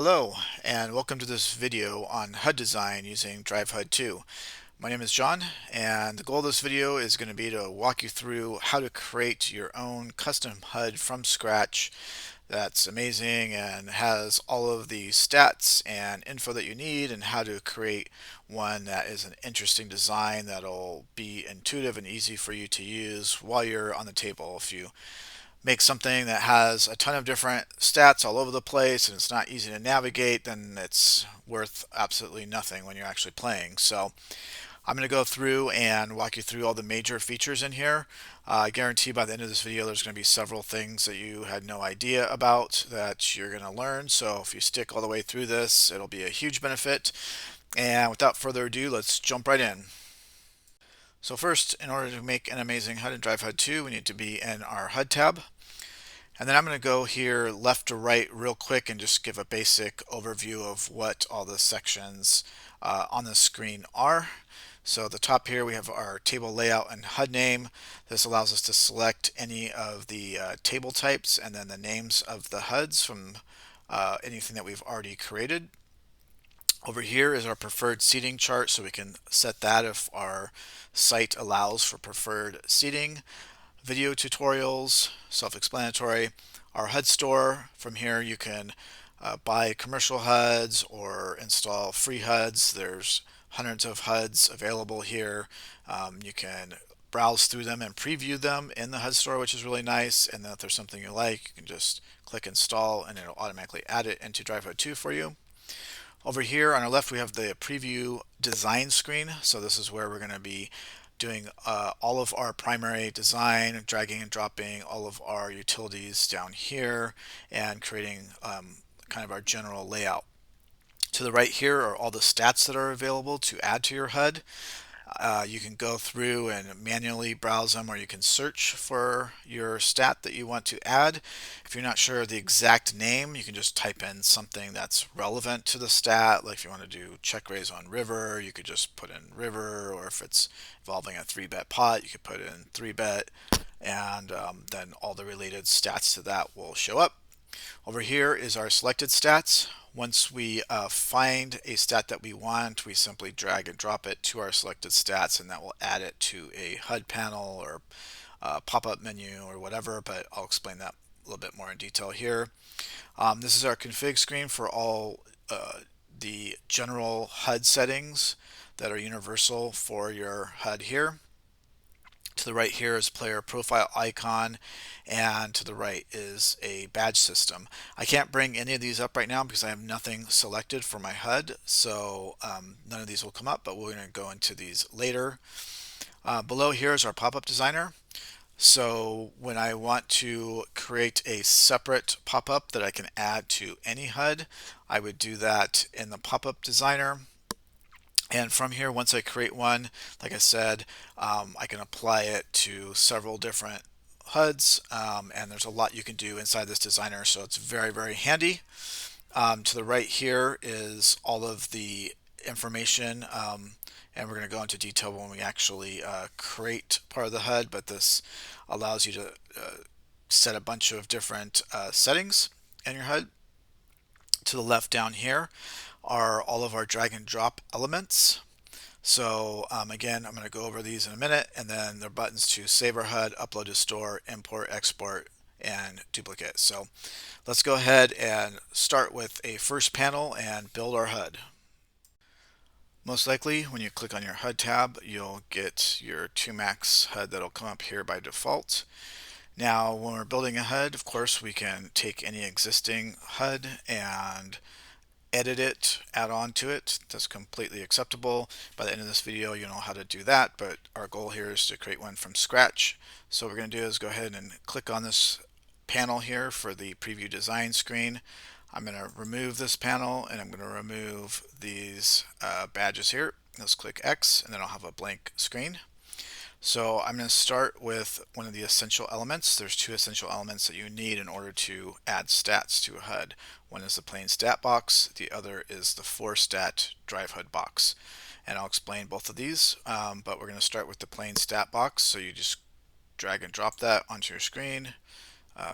Hello, and welcome to this video on HUD design using Drive HUD 2. My name is John, and the goal of this video is going to be to walk you through how to create your own custom HUD from scratch that's amazing and has all of the stats and info that you need, and how to create one that is an interesting design that'll be intuitive and easy for you to use while you're on the table. If you make something that has a ton of different stats all over the place and it's not easy to navigate, then it's worth absolutely nothing when you're actually playing. So I'm going to go through and walk you through all the major features in here. I guarantee by the end of this video there's going to be several things that you had no idea about that you're going to learn. So if you stick all the way through this, it'll be a huge benefit. And without further ado, let's jump right in. So first, in order to make an amazing HUD in Drive HUD 2, we need to be in our HUD tab. And then I'm going to go here left to right real quick and just give a basic overview of what all the sections on the screen are. So at the top here we have our table layout and HUD name. This allows us to select any of the table types and then the names of the HUDs from anything that we've already created. Over here is our preferred seating chart, so we can set that if our site allows for preferred seating. Video tutorials, self-explanatory. Our HUD store, from here you can buy commercial HUDs or install free HUDs. There's hundreds of HUDs available here. You can browse through them and preview them in the HUD store, which is really nice. And then if there's something you like, you can just click install and it'll automatically add it into Drive HUD 2 for you. Over here on our left we have the preview design screen. So this is where we're going to be doing all of our primary design, dragging and dropping all of our utilities down here, and creating kind of our general layout. To the right here are all the stats that are available to add to your HUD. You can go through and manually browse them, or you can search for your stat that you want to add. If you're not sure of the exact name, you can just type in something that's relevant to the stat. Like if you want to do check raise on river, you could just put in river, or if it's involving a 3-bet pot, you could put in 3-bet, and then all the related stats to that will show up. Over here is our selected stats. Once we find a stat that we want, we simply drag and drop it to our selected stats, and that will add it to a HUD panel or pop-up menu or whatever, but I'll explain that a little bit more in detail here. This is our config screen for all the general HUD settings that are universal for your HUD here. To the right here is player profile icon, and to the right is a badge system. I can't bring any of these up right now because I have nothing selected for my HUD, so none of these will come up, but we're going to go into these later. Below here is our pop-up designer. So when I want to create a separate pop-up that I can add to any HUD, I would do that in the pop-up designer. And from here, once I create one, like I said, I can apply it to several different HUDs, and there's a lot you can do inside this designer, so it's very, very handy. To the right here is all of the information, and we're going to go into detail when we actually create part of the HUD, but this allows you to set a bunch of different settings in your HUD. To the left down here are all of our drag and drop elements. So again, I'm going to go over these in a minute, and then there are buttons to save our HUD, upload to store, import, export, and duplicate. So let's go ahead and start with a first panel and build our HUD. Most likely when you click on your HUD tab, you'll get your 2max HUD that'll come up here by default. Now when we're building a HUD, of course we can take any existing HUD and edit it, add on to it. That's completely acceptable. By the end of this video you'll know how to do that, but our goal here is to create one from scratch. So what we're going to do is go ahead and click on this panel here for the preview design screen. I'm going to remove this panel, and I'm going to remove these badges here. Let's click X, and then I'll have a blank screen. So I'm going to start with one of the essential elements. There's two essential elements that you need in order to add stats to a HUD. One is the plain stat box, the other is the for stat Drive HUD box. And I'll explain both of these, but we're going to start with the plain stat box. So you just drag and drop that onto your screen.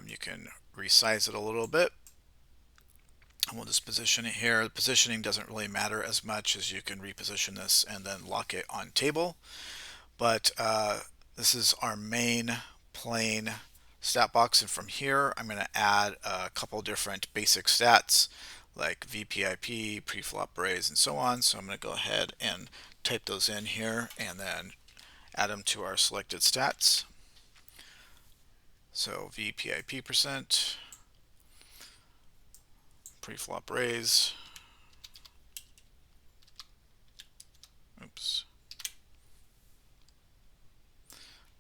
You can resize it a little bit. And we'll just position it here. The positioning doesn't really matter as much as you can reposition this and then lock it on table. But this is our main plain stat box, and from here I'm going to add a couple different basic stats like VPIP, preflop arrays, and so on. So I'm going to go ahead and type those in here and then add them to our selected stats. So VPIP percent, preflop arrays, oops,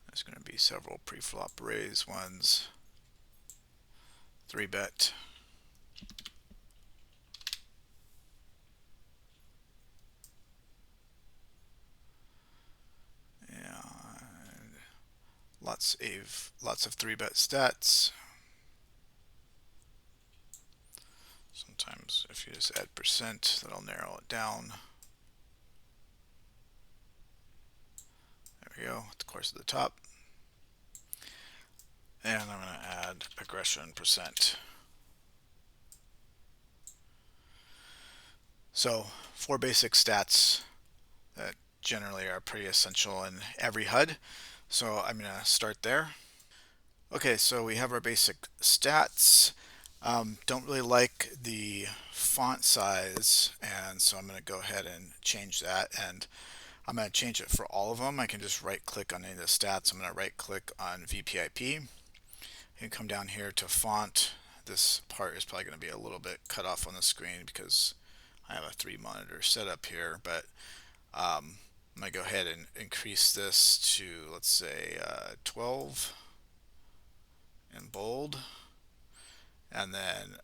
there's going to be several preflop arrays ones, 3-bit, and lots of 3-bit stats. Sometimes if you just add percent, that'll narrow it down. There we go, of course at the top. And I'm going to add aggression percent. So 4 basic stats that generally are pretty essential in every HUD. So I'm going to start there. Okay, so we have our basic stats. Don't really like the font size, and so I'm going to go ahead and change that, and I'm going to change it for all of them. I can just right click on any of the stats. I'm going to right click on VPIP and come down here to font. This part is probably going to be a little bit cut off on the screen because I have a 3-monitor setup here, but I'm going to go ahead and increase this to, let's say, 12 in bold, and then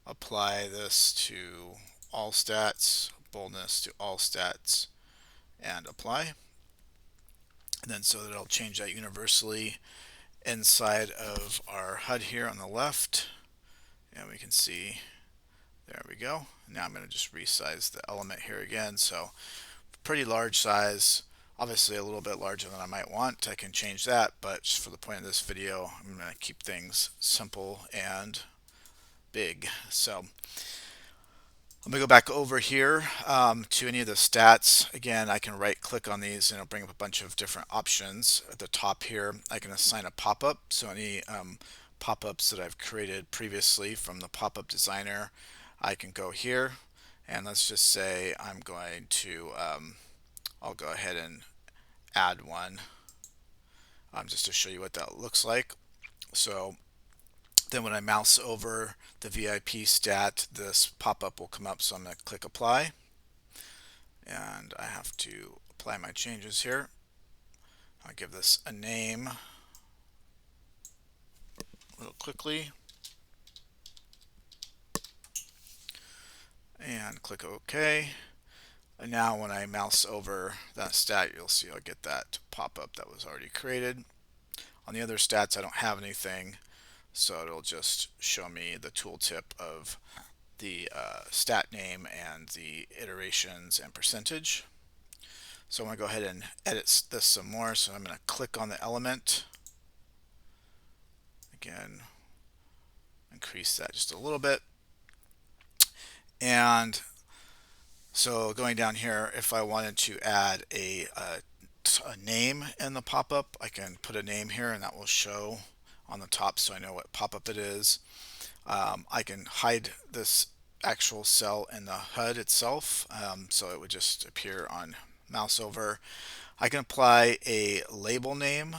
apply this to all stats, boldness to all stats, and apply. And then so that it'll change that universally inside of our HUD here on the left. And we can see, there we go. Now I'm going to just resize the element here again. So pretty large size, obviously a little bit larger than I might want. I can change that, but just for the point of this video, I'm going to keep things simple and big. So I'm going to go back over here to any of the stats. Again, I can right click on these and it'll bring up a bunch of different options. At the top here, I can assign a pop-up. So any pop-ups that I've created previously from the pop-up designer, I can go here, and let's just say I'm going to, I'll go ahead and add one just to show you what that looks like. So then when I mouse over the VIP stat, this pop-up will come up, so I'm going to click apply, and I have to apply my changes here. I'll give this a name real quickly and click OK. And now when I mouse over that stat, you'll see I'll get that pop-up that was already created. On the other stats, I don't have anything, so it'll just show me the tooltip of the stat name and the iterations and percentage. So I'm going to go ahead and edit this some more. So I'm going to click on the element. Again, increase that just a little bit. And so going down here, if I wanted to add a name in the pop-up, I can put a name here and that will show on the top so I know what pop-up it is. I can hide this actual cell in the HUD itself, so it would just appear on mouse over. I can apply a label name.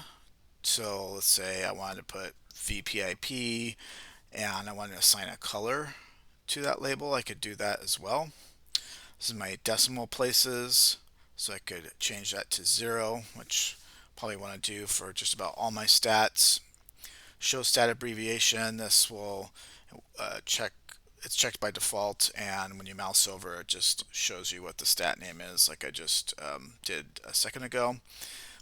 So let's say I wanted to put VPIP and I wanted to assign a color to that label. I could do that as well. This is my decimal places, so I could change that to 0, which I probably want to do for just about all my stats. Show stat abbreviation, this will it's checked by default, and when you mouse over it just shows you what the stat name is, like I just did a second ago.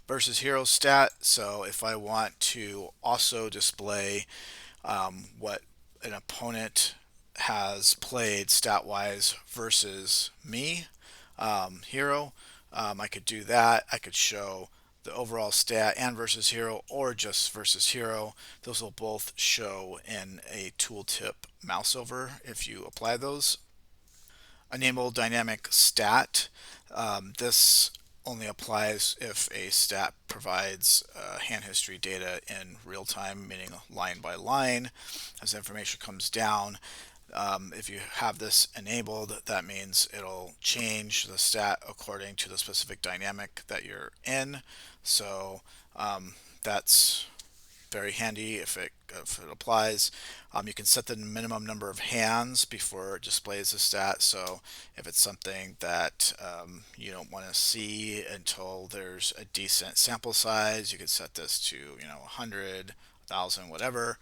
Versus hero stat, so if I want to also display what an opponent has played stat wise versus me, hero, I could do that. I could show the overall stat and versus hero, or just versus hero. Those will both show in a tooltip mouse over if you apply those. Enable dynamic stat. This only applies if a stat provides hand history data in real time, meaning line by line as information comes down. If you have this enabled, that means it'll change the stat according to the specific dynamic that you're in. So that's very handy if it applies. You can set the minimum number of hands before it displays the stat. So if it's something that you don't want to see until there's a decent sample size, you could set this to 100, 1,000, whatever.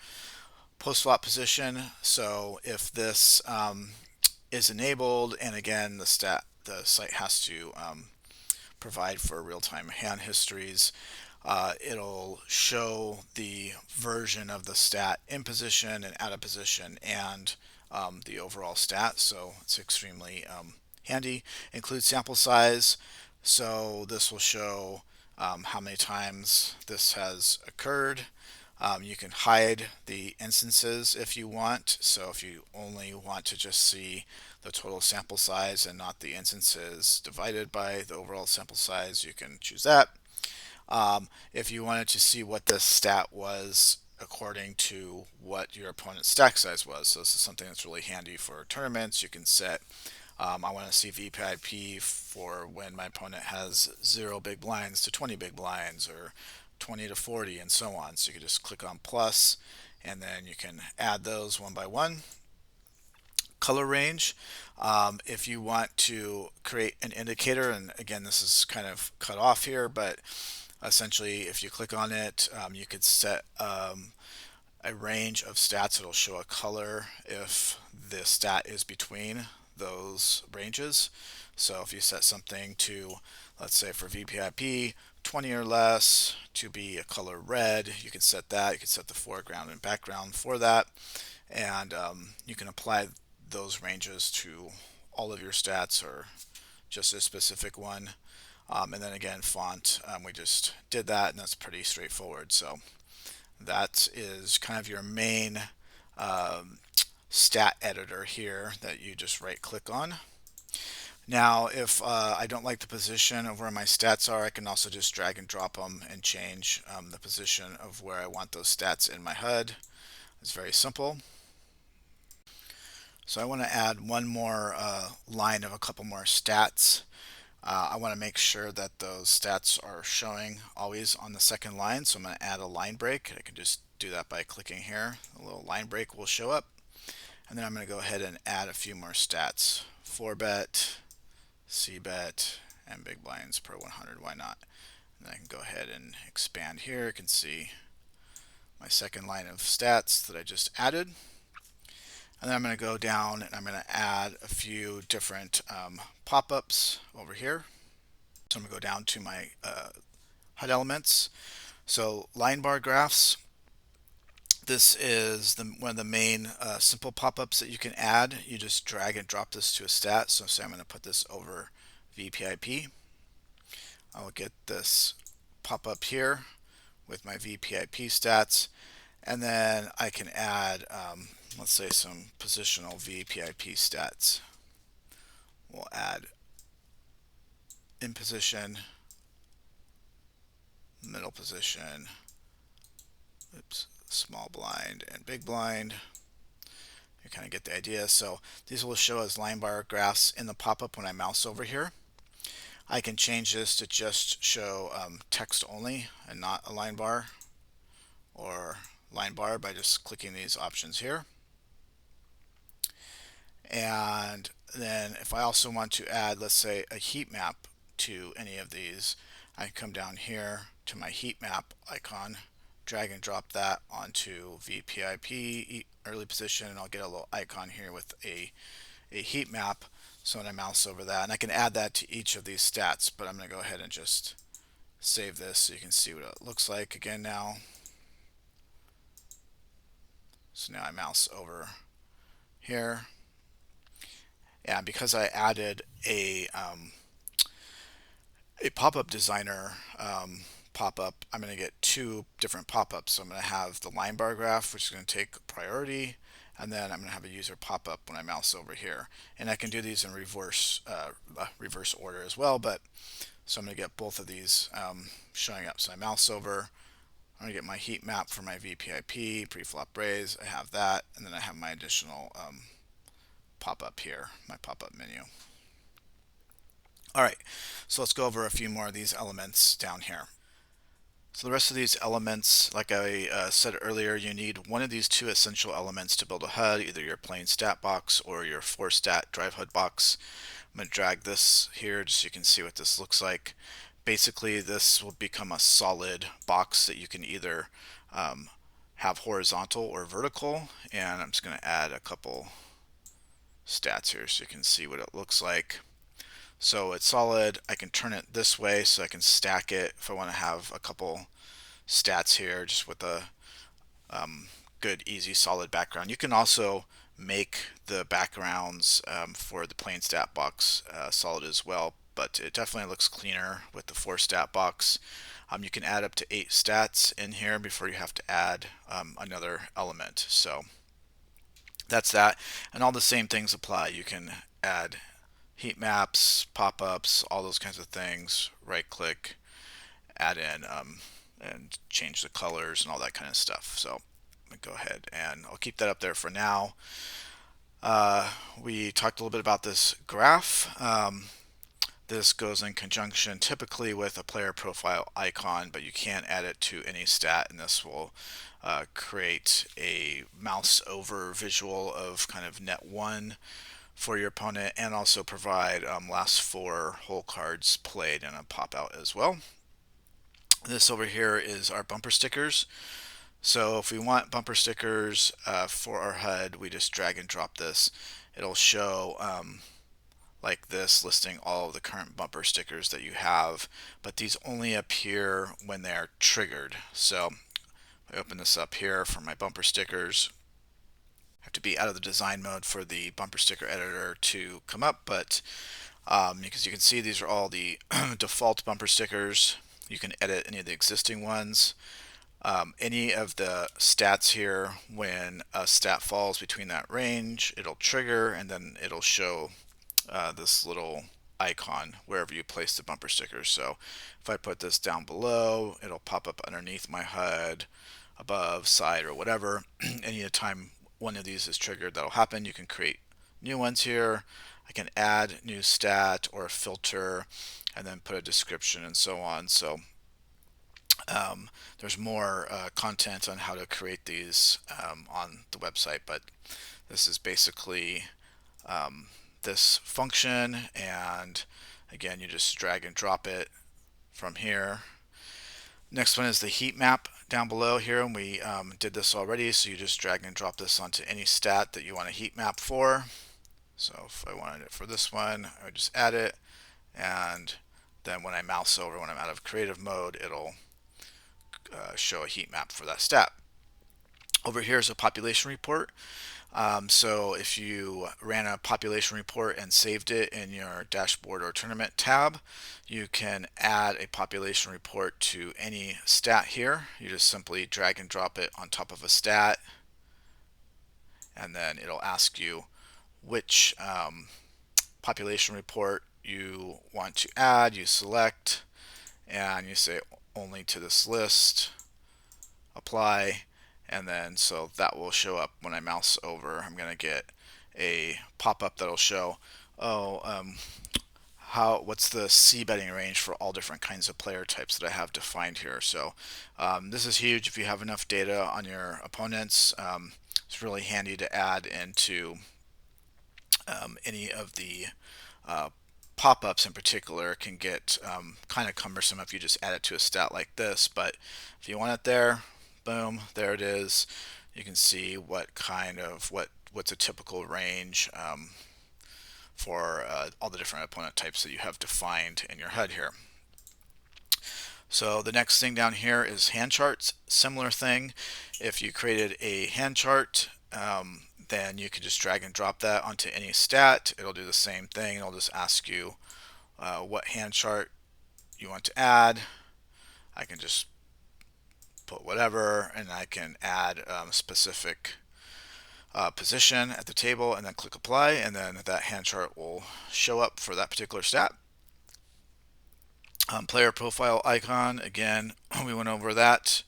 Post flop position. So if this is enabled, and again the site has to provide for real-time hand histories. It'll show the version of the stat in position and out of position and the overall stat. So it's extremely handy. Include sample size. So this will show how many times this has occurred. You can hide the instances if you want. So if you only want to just see the total sample size and not the instances divided by the overall sample size, you can choose that. If you wanted to see what the stat was according to what your opponent's stack size was, so this is something that's really handy for tournaments. You can set I want to see VPIP for when my opponent has 0 big blinds to 20 big blinds, or 20 to 40, and so on. So you can just click on plus, and then you can add those one by one. Color range. If you want to create an indicator, and again, this is kind of cut off here, but essentially, if you click on it, you could set a range of stats. It'll show a color if the stat is between those ranges. So if you set something to, let's say for VPIP, 20 or less to be a color red, you can set that. You can set the foreground and background for that, and you can apply those ranges to all of your stats or just a specific one. And then again, font, we just did that, and that's pretty straightforward. So that is kind of your main stat editor here that you just right click on. Now if I don't like the position of where my stats are, I can also just drag and drop them and change the position of where I want those stats in my HUD. It's very simple. So I want to add one more line of a couple more stats. I want to make sure that those stats are showing always on the second line, so I'm going to add a line break. I can just do that by clicking here. A little line break will show up, and then I'm going to go ahead and add a few more stats. 4-bet, C-bet, and big blinds per 100. Why not? And then I can go ahead and expand here. You can see my second line of stats that I just added. And then I'm going to go down and I'm going to add a few different pop-ups over here. So I'm going to go down to my HUD elements. So line bar graphs. This is one of the main simple pop-ups that you can add. You just drag and drop this to a stat. So say I'm going to put this over VPIP. I'll get this pop-up here with my VPIP stats. And then I can add, let's say, some positional VPIP stats. We'll add in position, middle position, oops, small blind, and big blind. You kind of get the idea. So these will show as line bar graphs in the pop-up when I mouse over here. I can change this to just show text only and not a line bar or line bar by just clicking these options here. And then if I also want to add, let's say, a heat map to any of these, I can come down here to my heat map icon, drag and drop that onto VPIP early position, and I'll get a little icon here with a heat map. So when I mouse over that, and I can add that to each of these stats, but I'm going to go ahead and just save this so you can see what it looks like again now. So now I mouse over here, and because I added a pop-up designer pop-up, I'm going to get two different pop-ups. So I'm going to have the line bar graph, which is going to take priority, and then I'm going to have a user pop-up when I mouse over here. And I can do these in reverse order as well, but so I'm going to get both of these showing up. So I mouse over, I'm going to get my heat map for my VPIP, preflop raise, I have that, and then I have my additional pop-up here, my pop-up menu. Alright, so let's go over a few more of these elements down here. So the rest of these elements, like I said earlier, you need one of these two essential elements to build a HUD, either your plain stat box or your for stat drive HUD box. I'm going to drag this here just so you can see what this looks like. Basically, this will become a solid box that you can either have horizontal or vertical, and I'm just going to add a couple stats here so you can see what it looks like. So it's solid. I can turn it this way so I can stack it if I want to have a couple stats here just with a good, easy, solid background. You can also make the backgrounds for the plain stat box solid as well, but it definitely looks cleaner with the 4 stat box. You can add up to 8 stats in here before you have to add another element. So that's that, and all the same things apply. You can add heat maps, pop-ups, all those kinds of things. Right click, add in, and change the colors and all that kind of stuff. So I'm going to go ahead and I'll keep that up there for now. We talked a little bit about this graph. This goes in conjunction typically with a player profile icon, but you can add it to any stat, and this will create a mouse over visual of kind of net 1 for your opponent, and also provide last 4 hole cards played in a pop out as well. This over here is our bumper stickers. So if we want bumper stickers for our HUD, we just drag and drop this. It'll show like this, listing all of the current bumper stickers that you have, but these only appear when they're triggered. So if I open this up here for my bumper stickers, have to be out of the design mode for the bumper sticker editor to come up, but because you can see these are all the default bumper stickers. You can edit any of the existing ones. Any of the stats here, when a stat falls between that range, it'll trigger, and then it'll show this little icon wherever you place the bumper stickers. So if I put this down below, it'll pop up underneath my HUD, above, side, or whatever. Any time one of these is triggered, that'll happen. You can create new ones here. I can add new stat or a filter and then put a description and so on. So there's more content on how to create these on the website, but this is basically this function, and again, you just drag and drop it from here. Next one is the heat map down below here, and we did this already, so you just drag and drop this onto any stat that you want a heat map for. So if I wanted it for this one, I would just add it, and then when I mouse over, when I'm out of creative mode, it'll show a heat map for that stat. Over here is a population report. So if you ran a population report and saved it in your dashboard or tournament tab, you can add a population report to any stat here. You just simply drag and drop it on top of a stat, and then it'll ask you which population report you want to add. You select, and you say only to this list, apply, and then so that will show up when I mouse over. I'm going to get a pop-up that'll show, what's the C betting range for all different kinds of player types that I have defined here. So this is huge if you have enough data on your opponents. It's really handy to add into any of the pop-ups in particular. Can get kind of cumbersome if you just add it to a stat like this, but if you want it there, boom, there it is. You can see what kind of what's a typical range for all the different opponent types that you have defined in your HUD here. So the next thing down here is hand charts. Similar thing. If you created a hand chart, then you can just drag and drop that onto any stat. It'll do the same thing. It'll just ask you what hand chart you want to add. I can just put whatever, and I can add specific position at the table, and then click apply, and then that hand chart will show up for that particular stat. Player profile icon, again, we went over that.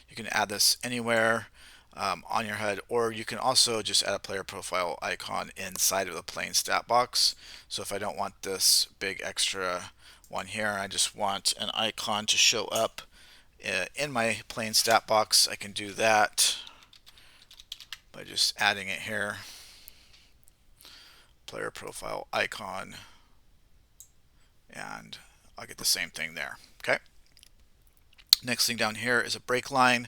You can add this anywhere on your HUD, or you can also just add a player profile icon inside of the plain stat box. So if I don't want this big extra one here, I just want an icon to show up in my plain stat box, I can do that by just adding it here. Player profile icon, and I'll get the same thing there. Okay. Next thing down here is a break line.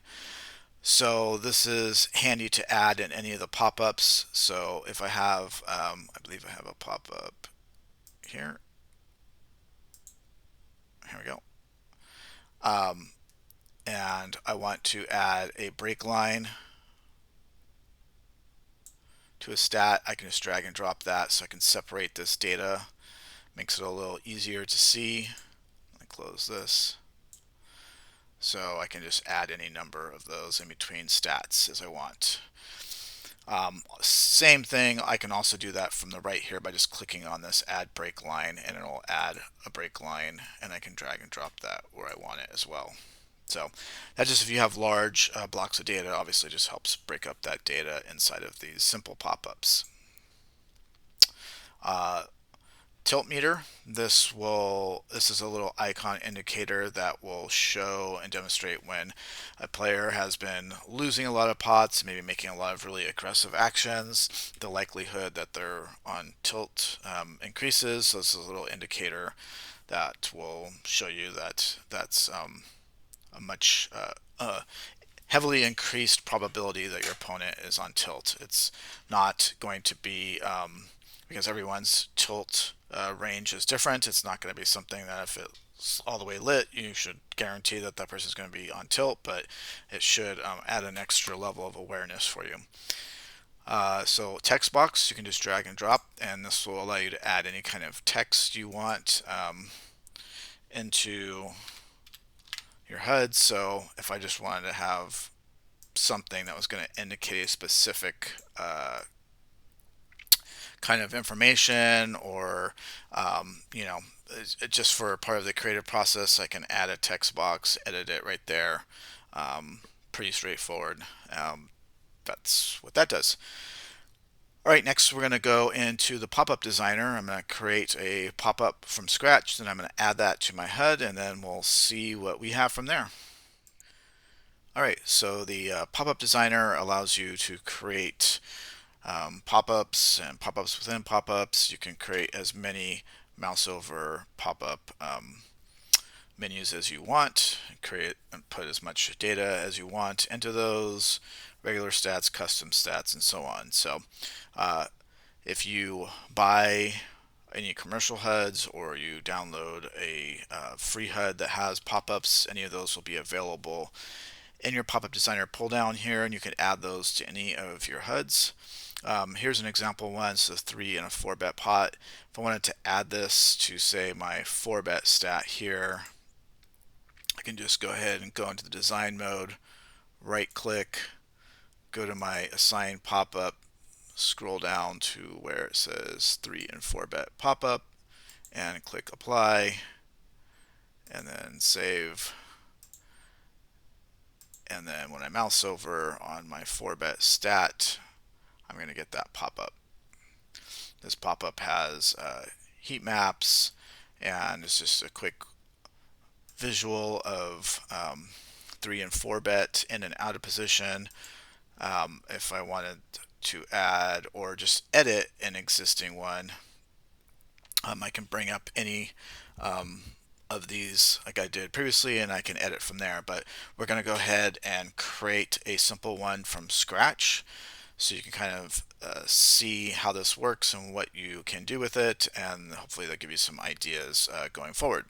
So this is handy to add in any of the pop-ups. So if I have, I believe I have a pop-up here. Here we go. And I want to add a break line to a stat. I can just drag and drop that so I can separate this data. Makes it a little easier to see. Let me close this. So I can just add any number of those in between stats as I want. Same thing, I can also do that from the right here by just clicking on this add break line, and it'll add a break line, and I can drag and drop that where I want it as well. So that just, if you have large blocks of data, obviously just helps break up that data inside of these simple pop-ups. Tilt meter, this is a little icon indicator that will show and demonstrate when a player has been losing a lot of pots, maybe making a lot of really aggressive actions. The likelihood that they're on tilt increases. So this is a little indicator that will show you that that's a much heavily increased probability that your opponent is on tilt. It's not going to be because everyone's tilt range is different. It's not going to be something that if it's all the way lit, you should guarantee that that person is going to be on tilt, but it should add an extra level of awareness for you. So text box, you can just drag and drop, and this will allow you to add any kind of text you want into your HUD. So if I just wanted to have something that was going to indicate a specific kind of information, or just for part of the creative process, I can add a text box, edit it right there. Pretty straightforward. That's what that does. All right, next we're going to go into the pop-up designer. I'm going to create a pop-up from scratch, then I'm going to add that to my HUD, and then we'll see what we have from there. All right, so the pop-up designer allows you to create pop-ups and pop-ups within pop-ups. You can create as many mouse over pop-up menus as you want, create and put as much data as you want into those, regular stats, custom stats, and so on. So if you buy any commercial HUDs or you download a free HUD that has pop-ups, any of those will be available in your pop-up designer pull down here, and you can add those to any of your HUDs. Here's an example one, so 3 and a 4-bet pot. If I wanted to add this to, say, my 4-bet stat here, I can just go ahead and go into the design mode, right click, go to my assign pop-up, scroll down to where it says 3 and 4-bet pop-up, and click apply, and then save. And then when I mouse over on my 4-bet stat, I'm going to get that pop-up. This pop-up has heat maps, and it's just a quick visual of 3 and 4-bet in and out of position. If I wanted to add or just edit an existing one, I can bring up any of these like I did previously, and I can edit from there. But we're going to go ahead and create a simple one from scratch, so you can kind of see how this works and what you can do with it, and hopefully that'll give you some ideas going forward.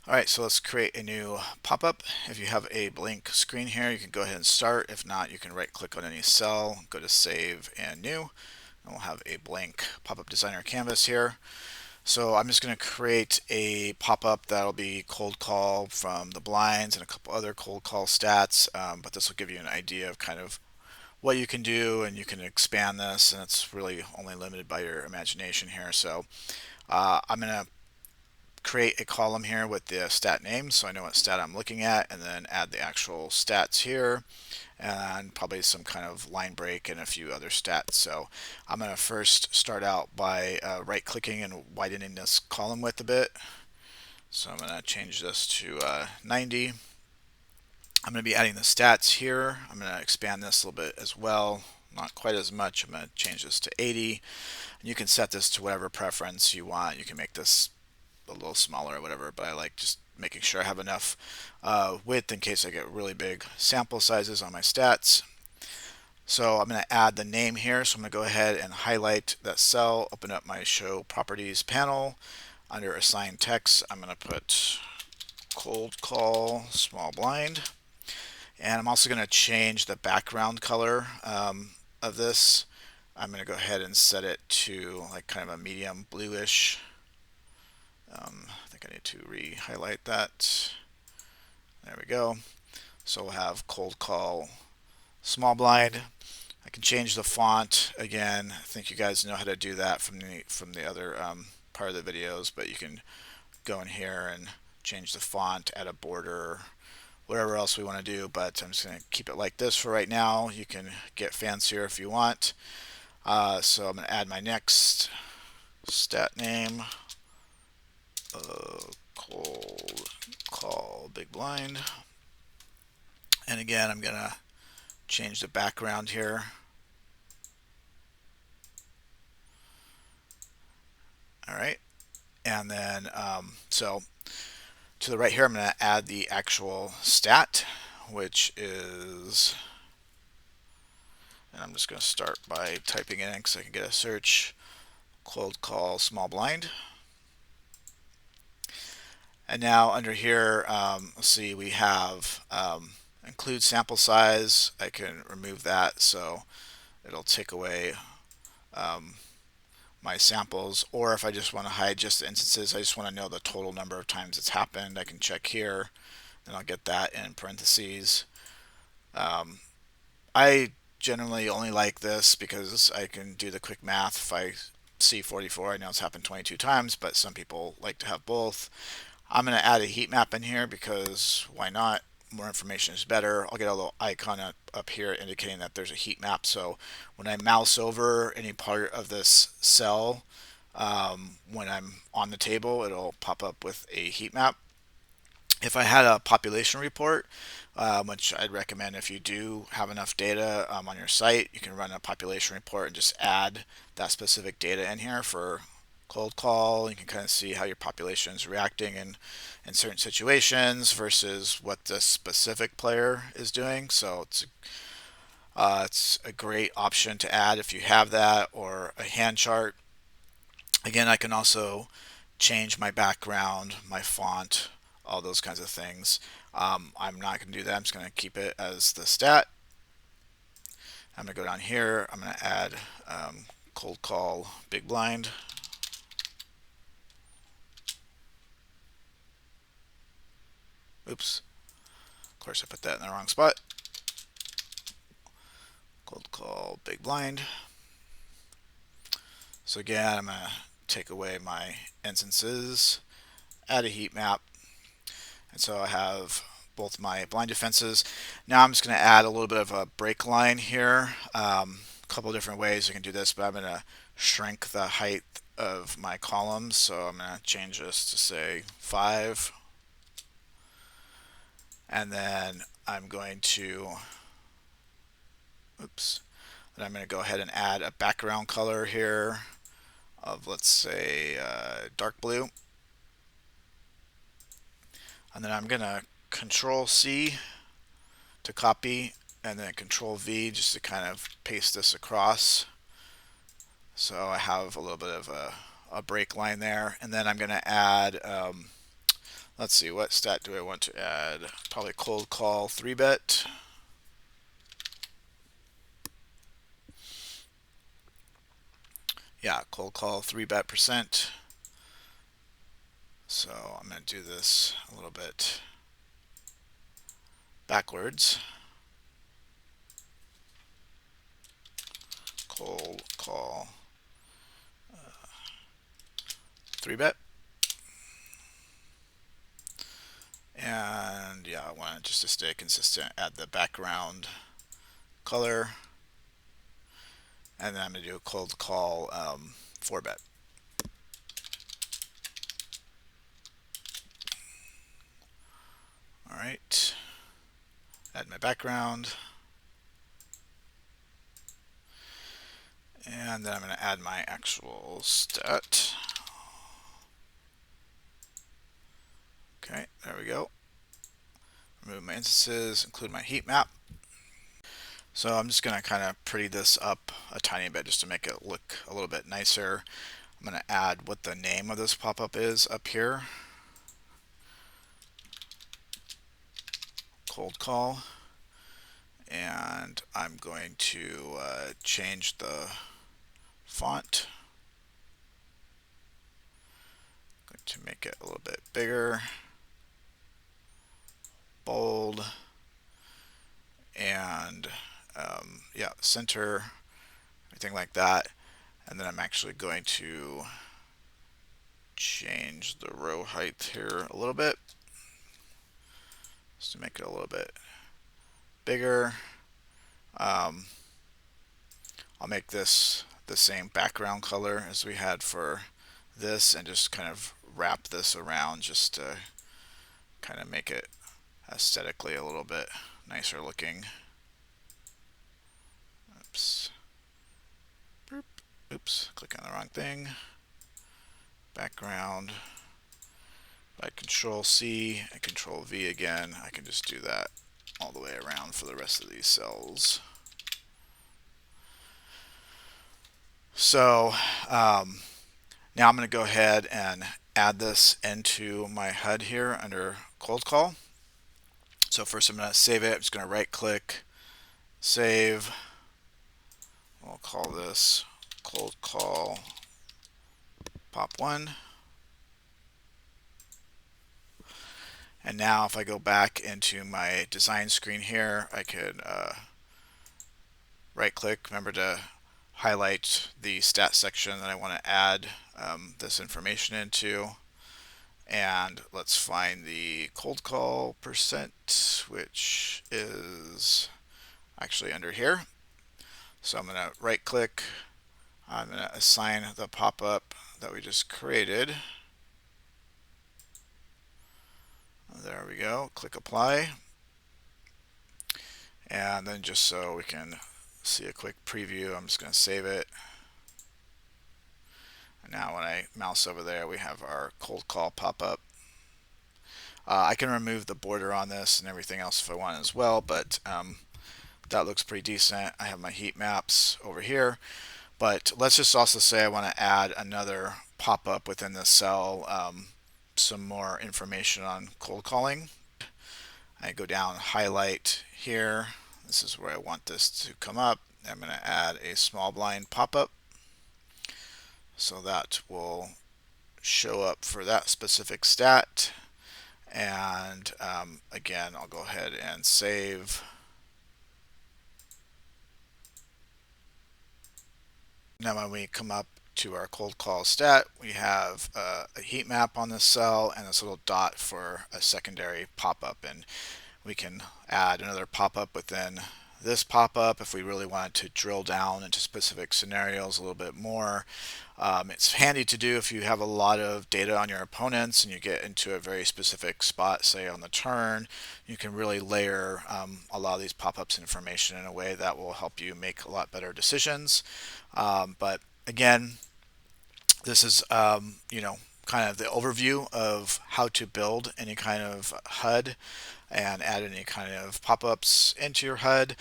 Alright, so let's create a new pop-up. If you have a blank screen here, you can go ahead and start. If not, you can right click on any cell, go to save and new, and we'll have a blank pop-up designer canvas here. So I'm just going to create a pop-up that'll be cold call from the blinds and a couple other cold call stats, but this will give you an idea of kind of what you can do, and you can expand this, and it's really only limited by your imagination here. So I'm going to create a column here with the stat name so I know what stat I'm looking at, and then add the actual stats here, and probably some kind of line break and a few other stats. So I'm going to first start out by right clicking and widening this column width a bit. So I'm going to change this to 90. I'm going to be adding the stats here. I'm going to expand this a little bit as well, not quite as much. I'm going to change this to 80. And you can set this to whatever preference you want. You can make this a little smaller or whatever, but I like just making sure I have enough width in case I get really big sample sizes on my stats. So I'm going to add the name here. So I'm going to go ahead and highlight that cell, open up my show properties panel. Under assign text, I'm going to put cold call small blind. And I'm also going to change the background color of this. I'm going to go ahead and set it to like kind of a medium bluish. I think I need to re-highlight that. There we go. So we'll have cold call small blind. I can change the font again. I think you guys know how to do that from the other part of the videos, but you can go in here and change the font, add a border, whatever else we want to do, but I'm just going to keep it like this for right now. You can get fancier if you want. So I'm going to add my next stat name, cold call big blind. And again, I'm going to change the background here. All right. And then, so to the right here, I'm going to add the actual stat, which is, and I'm just going to start by typing it in so I can get a search, cold call small blind. And now under here, let's see, we have include sample size. I can remove that, so it'll take away my samples. Or if I just want to hide just the instances, I just want to know the total number of times it's happened, I can check here, and I'll get that in parentheses. I generally only like this because I can do the quick math. If I see 44, I know it's happened 22 times, but some people like to have both. I'm going to add a heat map in here because why not? More information is better. I'll get a little icon up here indicating that there's a heat map. So when I mouse over any part of this cell, when I'm on the table, it'll pop up with a heat map. If I had a population report, which I'd recommend if you do have enough data on your site, you can run a population report and just add that specific data in here for cold call. You can kind of see how your population is reacting in certain situations versus what the specific player is doing. So it's a great option to add if you have that, or a hand chart. Again, I can also change my background, my font, all those kinds of things. I'm not going to do that. I'm just going to keep it as the stat. I'm going to go down here. I'm going to add cold call big blind. Oops. Of course, I put that in the wrong spot. Cold call big blind. So again, I'm going to take away my instances, add a heat map. And so I have both my blind defenses. Now I'm just going to add a little bit of a break line here. A couple different ways you can do this, but I'm going to shrink the height of my columns. So I'm going to change this to say 5. And then I'm going to, oops, then I'm going to go ahead and add a background color here of, let's say, dark blue. And then I'm going to Control C to copy, and then Control V just to kind of paste this across. So I have a little bit of a break line there. And then I'm going to add, let's see, what stat do I want to add? Probably cold call 3-bet. Yeah, cold call 3-bet %. So I'm going to do this a little bit backwards. Cold call 3-bet. And yeah, I want it just to stay consistent. Add the background color. And then I'm going to do a cold call 4-bet. All right. Add my background. And then I'm going to add my actual stat. Okay, there we go. Remove my instances, include my heat map. So I'm just going to kind of pretty this up a tiny bit just to make it look a little bit nicer. I'm going to add what the name of this pop-up is up here. Cold call. And I'm going to change the font. I'm going to make it a little bit bigger, bold, and yeah, center, everything like that. And then I'm actually going to change the row height here a little bit just to make it a little bit bigger. I'll make this the same background color as we had for this and just kind of wrap this around just to kind of make it aesthetically a little bit nicer looking. Oops. Boop. Oops, click on the wrong thing. Background. By Control C and Control V again, I can just do that all the way around for the rest of these cells. So now I'm going to go ahead and add this into my HUD here under cold call. So first I'm going to save it. I'm just going to right click, save. We'll call this cold call pop 1. And now if I go back into my design screen here, I could right click, remember to highlight the stat section that I want to add this information into. And let's find the cold call percent, which is actually under here. So I'm going to right click. I'm going to assign the pop-up that we just created. There we go. Click apply. And then just so we can see a quick preview, I'm just going to save it. And now when I mouse over there, we have our cold call pop-up. I can remove the border on this and everything else if I want as well, but that looks pretty decent. I have my heat maps over here, but let's just also say I want to add another pop-up within this cell, some more information on cold calling. I go down, highlight here. This is where I want this to come up. I'm going to add a small blind pop-up. So that will show up for that specific stat. And again, I'll go ahead and save. Now when we come up to our cold call stat, we have a heat map on this cell and this little dot for a secondary pop-up. And we can add another pop-up within this pop-up if we really wanted to drill down into specific scenarios a little bit more. It's handy to do if you have a lot of data on your opponents and you get into a very specific spot, say on the turn. You can really layer a lot of these pop-ups information in a way that will help you make a lot better decisions. But again, this is kind of the overview of how to build any kind of HUD and add any kind of pop-ups into your HUD.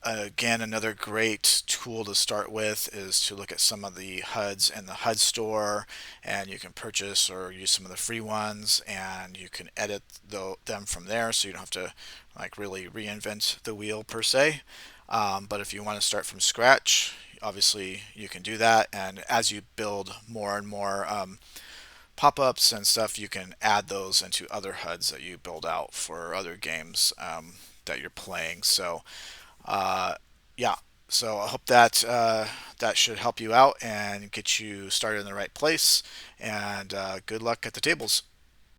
Again, another great tool to start with is to look at some of the HUDs in the HUD store, and you can purchase or use some of the free ones, and you can edit them from there, so you don't have to like really reinvent the wheel per se. But if you want to start from scratch, obviously you can do that, and as you build more and more pop-ups and stuff, you can add those into other HUDs that you build out for other games that you're playing. So yeah, so I hope that that should help you out and get you started in the right place. And good luck at the tables.